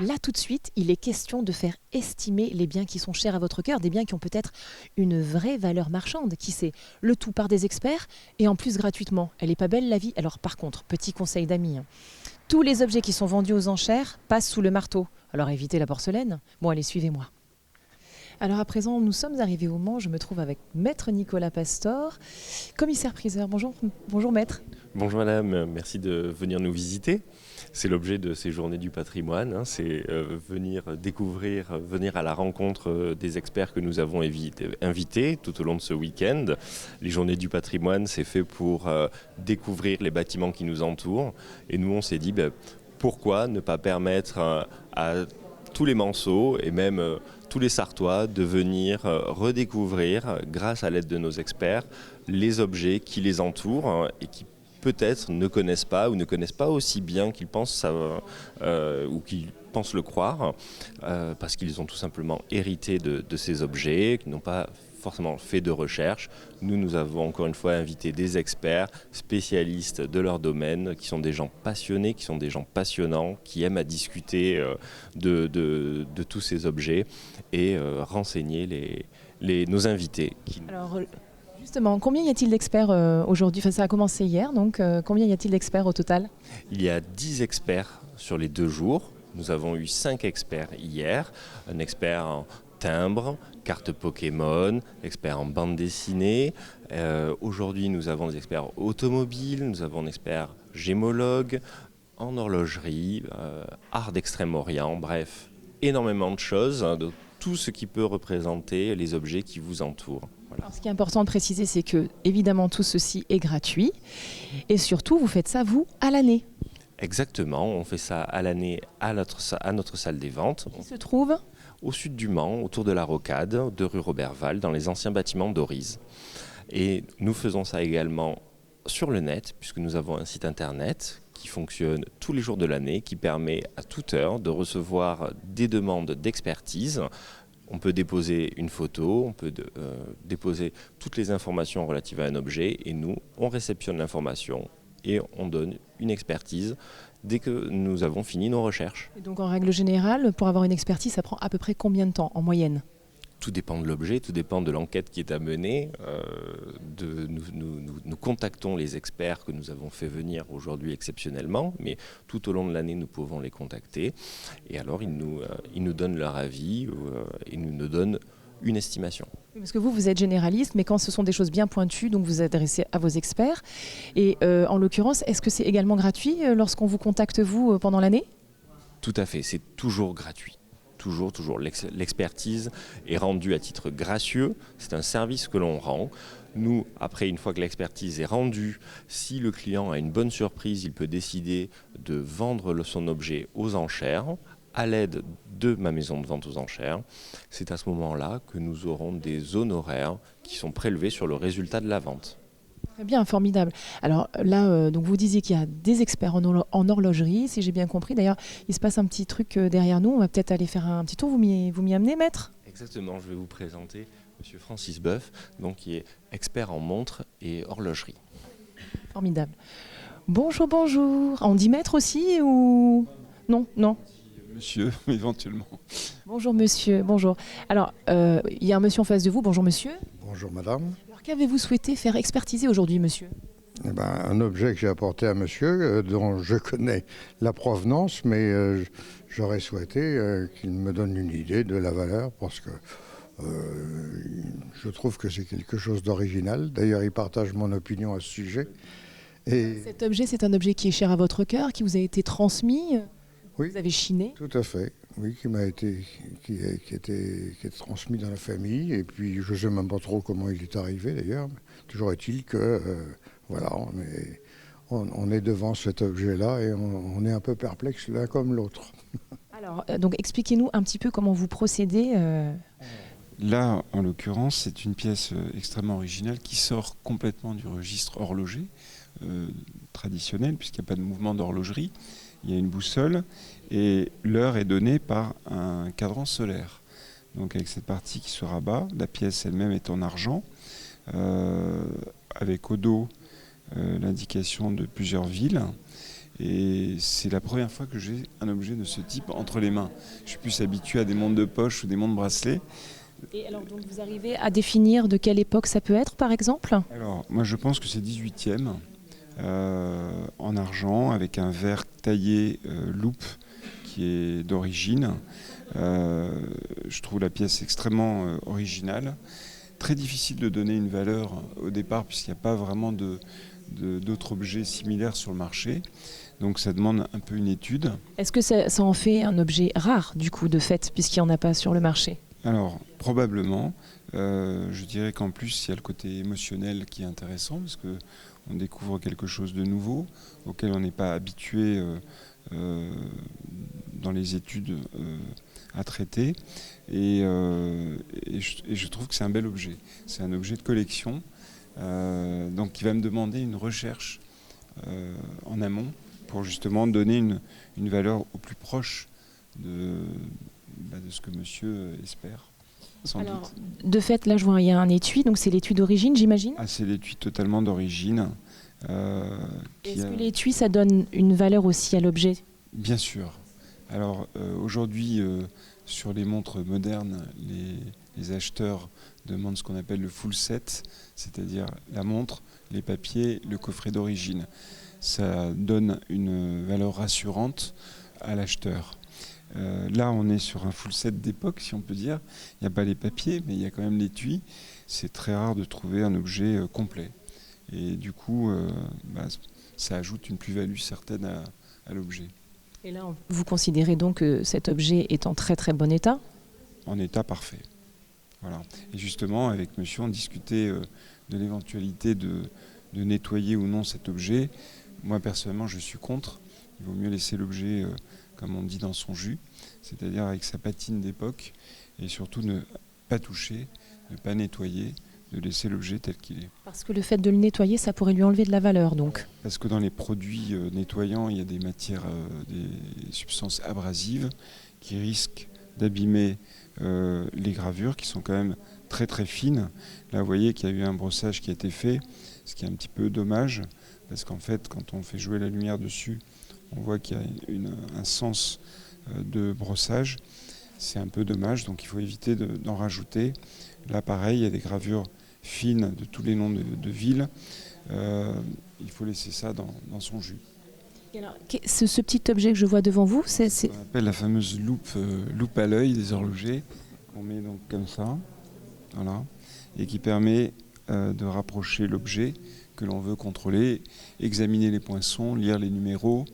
Là, tout de suite, il est question de faire estimer les biens qui sont chers à votre cœur, des biens qui ont peut-être une vraie valeur marchande, qui sait, le tout par des experts et en plus gratuitement. Elle n'est pas belle la vie? Alors par contre, petit conseil d'amis, hein, tous les objets qui sont vendus aux enchères passent sous le marteau. Alors évitez la porcelaine. Bon, allez, suivez-moi. Alors à présent, nous sommes arrivés au Mans. Je me trouve avec Maître Nicolas Pastor, commissaire-priseur. Bonjour, bonjour maître. Bonjour madame, merci de venir nous visiter. C'est l'objet de ces journées du patrimoine, hein, c'est venir découvrir, venir à la rencontre des experts que nous avons invités tout au long de ce week-end. Les journées du patrimoine, c'est fait pour découvrir les bâtiments qui nous entourent. Et nous, on s'est dit, pourquoi ne pas permettre à tous les Manceaux et même tous les Sartois de venir redécouvrir, grâce à l'aide de nos experts, les objets qui les entourent et qui peut-être ne connaissent pas ou ne connaissent pas aussi bien qu'ils pensent ou qu'ils pensent le croire, parce qu'ils ont tout simplement hérité de ces objets, qu'ils n'ont pas forcément fait de recherche. Nous avons encore une fois invité des experts, spécialistes de leur domaine, qui sont des gens passionnés, qui sont des gens passionnants, qui aiment à discuter de tous ces objets et renseigner nos invités. Alors, justement, combien y a-t-il d'experts aujourd'hui? Enfin, ça a commencé hier, donc combien y a-t-il d'experts au total? Il y a 10 experts sur les 2 jours. Nous avons eu 5 experts hier. Un expert en timbre, carte Pokémon, expert en bande dessinée. Aujourd'hui, nous avons des experts automobiles, nous avons un expert gémologue, en horlogerie, art d'Extrême-Orient, bref, énormément de choses, hein, de tout ce qui peut représenter les objets qui vous entourent. Voilà. Alors, ce qui est important de préciser, c'est que, évidemment, tout ceci est gratuit. Et surtout, vous faites ça, vous, à l'année. Exactement, on fait ça à l'année à notre salle des ventes. Qui se trouve au sud du Mans, autour de la Rocade, de rue Roberval, dans les anciens bâtiments d'Orise. Et nous faisons ça également sur le net, puisque nous avons un site internet qui fonctionne tous les jours de l'année, qui permet à toute heure de recevoir des demandes d'expertise. On peut déposer une photo, on peut déposer toutes les informations relatives à un objet, et nous, on réceptionne l'information et on donne une expertise dès que nous avons fini nos recherches. Et donc en règle générale, pour avoir une expertise, ça prend à peu près combien de temps en moyenne? Tout dépend de l'objet, tout dépend de l'enquête qui est à mener. Nous contactons les experts que nous avons fait venir aujourd'hui exceptionnellement, mais tout au long de l'année, nous pouvons les contacter. Et alors, ils nous donnent leur avis, ils nous donnent une estimation. Parce que vous êtes généraliste, mais quand ce sont des choses bien pointues, donc vous vous adressez à vos experts. Et en l'occurrence, est-ce que c'est également gratuit lorsqu'on vous contacte, vous, pendant l'année? Tout à fait, c'est toujours gratuit. Toujours. L'expertise est rendue à titre gracieux. C'est un service que l'on rend. Nous, après, une fois que l'expertise est rendue, si le client a une bonne surprise, il peut décider de vendre son objet aux enchères à l'aide de ma maison de vente aux enchères. C'est à ce moment-là que nous aurons des honoraires qui sont prélevés sur le résultat de la vente. Très bien, formidable. Alors là, donc vous disiez qu'il y a des experts en horlogerie, si j'ai bien compris. D'ailleurs, il se passe un petit truc derrière nous. On va peut-être aller faire un petit tour. Vous m'y amenez, maître? Exactement, je vais vous présenter M. Francis Boeuf, donc, qui est expert en montres et horlogerie. Formidable. Bonjour. On dit maître aussi ou... Non. Monsieur, éventuellement. Bonjour monsieur, bonjour. Alors, il y a un monsieur en face de vous. Bonjour monsieur. Bonjour madame. Alors, qu'avez-vous souhaité faire expertiser aujourd'hui, monsieur? Un objet que j'ai apporté à monsieur, dont je connais la provenance, mais j'aurais souhaité qu'il me donne une idée de la valeur, parce que je trouve que c'est quelque chose d'original. D'ailleurs, il partage mon opinion à ce sujet. Et cet objet, c'est un objet qui est cher à votre cœur, qui vous a été transmis? Oui, vous avez chiné? Tout à fait. Oui, qui était transmis dans la famille. Et puis, je ne sais même pas trop comment il est arrivé d'ailleurs. Toujours est-il que, voilà, on est devant cet objet-là et on est un peu perplexe l'un comme l'autre. Alors, donc expliquez-nous un petit peu comment vous procédez. Là, en l'occurrence, c'est une pièce extrêmement originale qui sort complètement du registre horloger traditionnel, puisqu'il n'y a pas de mouvement d'horlogerie. Il y a une boussole et l'heure est donnée par un cadran solaire. Donc avec cette partie qui se rabat, la pièce elle-même est en argent, avec au dos l'indication de plusieurs villes. Et c'est la première fois que j'ai un objet de ce type entre les mains. Je suis plus habitué à des montres de poche ou des montres bracelets. Et alors, donc, vous arrivez à définir de quelle époque ça peut être, par exemple? Alors, moi je pense que c'est 18e, en argent, avec un verre taillé loupe qui est d'origine. Je trouve la pièce extrêmement originale. Très difficile de donner une valeur au départ puisqu'il n'y a pas vraiment d'autres objets similaires sur le marché. Donc ça demande un peu une étude. Est-ce que ça en fait un objet rare, du coup, de fait, puisqu'il n'y en a pas sur le marché? Alors, probablement. Je dirais qu'en plus, il y a le côté émotionnel qui est intéressant parce qu'on découvre quelque chose de nouveau auquel on n'est pas habitué dans les études à traiter. Et je trouve que c'est un bel objet. C'est un objet de collection, donc qui va me demander une recherche en amont pour justement donner une valeur au plus proche de ce que monsieur espère. Alors, de fait, là, je vois, il y a un étui, donc c'est l'étui d'origine, j'imagine. Ah, c'est l'étui totalement d'origine. Est-ce que l'étui, ça donne une valeur aussi à l'objet? Bien sûr. Alors, aujourd'hui, sur les montres modernes, les acheteurs demandent ce qu'on appelle le full set, c'est-à-dire la montre, les papiers, le coffret d'origine. Ça donne une valeur rassurante à l'acheteur. Là, on est sur un full set d'époque, si on peut dire. Il n'y a pas les papiers, mais il y a quand même l'étui. C'est très rare de trouver un objet complet. Et du coup, ça ajoute une plus-value certaine à l'objet. Et là, vous considérez donc que cet objet est en très très bon état? En état parfait. Voilà. Et justement, avec monsieur, on discutait de l'éventualité de nettoyer ou non cet objet. Moi, personnellement, je suis contre. Il vaut mieux laisser l'objet, comme on dit, dans son jus, c'est-à-dire avec sa patine d'époque, et surtout ne pas toucher, ne pas nettoyer, de laisser l'objet tel qu'il est. Parce que le fait de le nettoyer, ça pourrait lui enlever de la valeur, donc. Parce que dans les produits nettoyants, il y a des matières, des substances abrasives qui risquent d'abîmer les gravures, qui sont quand même très très fines. Là, vous voyez qu'il y a eu un brossage qui a été fait, ce qui est un petit peu dommage, parce qu'en fait, quand on fait jouer la lumière dessus, on voit qu'il y a un sens de brossage. C'est un peu dommage, donc il faut éviter d'en rajouter. Là, pareil, il y a des gravures fines de tous les noms de villes. Il faut laisser ça dans son jus. Et alors, ce petit objet que je vois devant vous, c'est... On appelle la fameuse loupe à l'œil des horlogers, qu'on met donc comme ça, voilà, et qui permet de rapprocher l'objet que l'on veut contrôler, examiner les poinçons, lire les numéros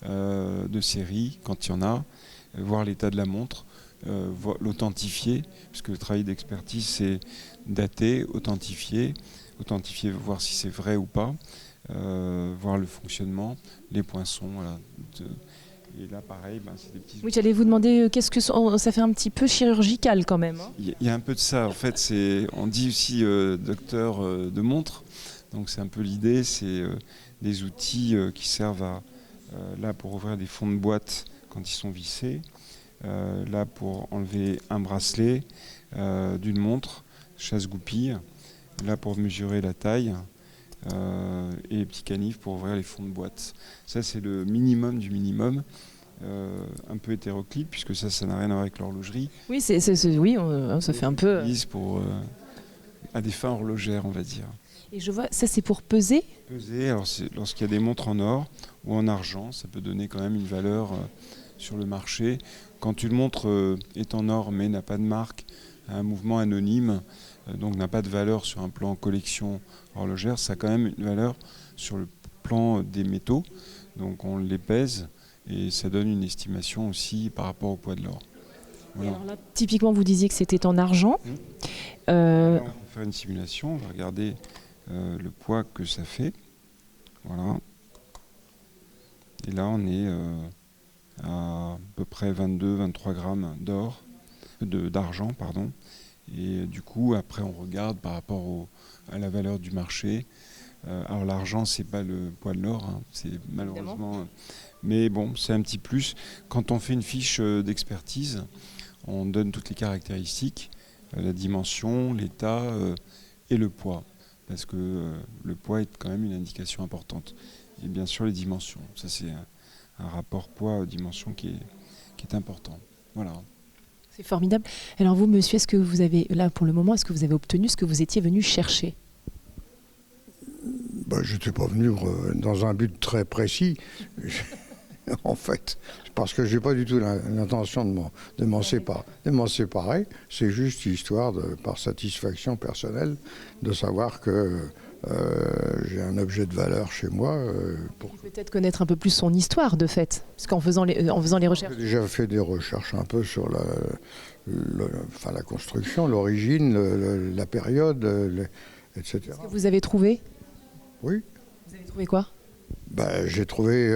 de série quand il y en a, voir l'état de la montre, l'authentifier, puisque le travail d'expertise c'est dater, authentifier, voir si c'est vrai ou pas, voir le fonctionnement, les poinçons, voilà. Et là, pareil, c'est des petits... Oui, j'allais vous demander, qu'est-ce que ça fait un petit peu chirurgical quand même, hein. Il y a un peu de ça. En fait, on dit aussi docteur de montre. Donc c'est un peu l'idée, c'est des outils qui servent là pour ouvrir des fonds de boîte quand ils sont vissés, là pour enlever un bracelet d'une montre, chasse-goupille, là pour mesurer la taille, et les petits canifs pour ouvrir les fonds de boîte. Ça c'est le minimum du minimum. Un peu hétéroclite puisque ça n'a rien à voir avec l'horlogerie. Oui, ça fait un peu... Pour à des fins horlogères, on va dire. Et je vois, ça c'est pour peser. Peser, alors lorsqu'il y a des montres en or ou en argent, ça peut donner quand même une valeur sur le marché. Quand une montre est en or mais n'a pas de marque, a un mouvement anonyme, donc n'a pas de valeur sur un plan collection horlogère, ça a quand même une valeur sur le plan des métaux. Donc on les pèse et ça donne une estimation aussi par rapport au poids de l'or. Voilà. Alors là, typiquement, vous disiez que c'était en argent. On va faire une simulation, on va regarder le poids que ça fait. Voilà. Et là, on est à peu près 22-23 grammes d'argent. Et du coup, après, on regarde par rapport à la valeur du marché. Alors l'argent, c'est pas le poids de l'or, hein, c'est malheureusement... Mais bon, c'est un petit plus. Quand on fait une fiche d'expertise, on donne toutes les caractéristiques, la dimension, l'état et le poids. Parce que le poids est quand même une indication importante. Et bien sûr les dimensions, ça c'est un rapport poids-dimension qui est important. Voilà. C'est formidable. Alors vous, monsieur, est-ce que vous avez, là pour le moment, est-ce que vous avez obtenu ce que vous étiez venu chercher? Je n'étais pas venu dans un but très précis, en fait, parce que je n'ai pas du tout l'intention de m'en séparer. C'est juste histoire, par satisfaction personnelle, de savoir que j'ai un objet de valeur chez moi. Peut-être connaître un peu plus son histoire, de fait, parce qu'en faisant les recherches. J'ai déjà fait des recherches un peu sur la construction, l'origine, la période, etc. Est-ce que vous avez trouvé? Oui. Vous avez trouvé quoi? J'ai trouvé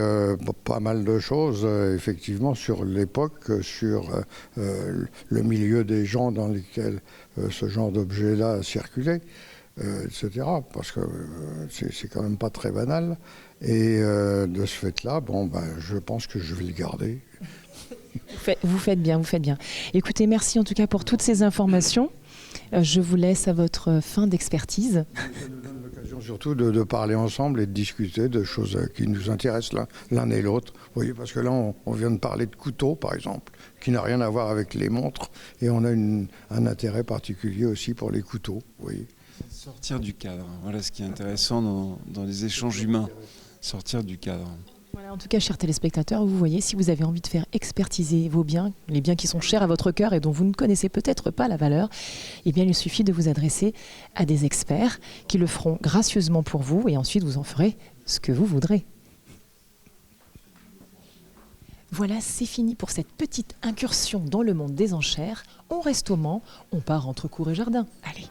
pas mal de choses, effectivement, sur l'époque, sur le milieu des gens dans lesquels ce genre d'objet-là circulait, etc. Parce que c'est quand même pas très banal. Et de ce fait-là, je pense que je vais le garder. Vous faites bien, vous faites bien. Écoutez, merci en tout cas pour toutes ces informations. Je vous laisse à votre fin d'expertise. Ça nous donne l'occasion surtout de parler ensemble et de discuter de choses qui nous intéressent l'un et l'autre. Vous voyez, parce que là, on vient de parler de couteaux, par exemple, qui n'a rien à voir avec les montres. Et on a un intérêt particulier aussi pour les couteaux. Vous voyez. Sortir du cadre. Voilà ce qui est intéressant dans les échanges humains. Sortir du cadre. Voilà, en tout cas, chers téléspectateurs, vous voyez, si vous avez envie de faire expertiser vos biens, les biens qui sont chers à votre cœur et dont vous ne connaissez peut-être pas la valeur, eh bien, il suffit de vous adresser à des experts qui le feront gracieusement pour vous et ensuite vous en ferez ce que vous voudrez. Voilà, c'est fini pour cette petite incursion dans le monde des enchères. On reste au Mans, on part entre cour et jardin. Allez.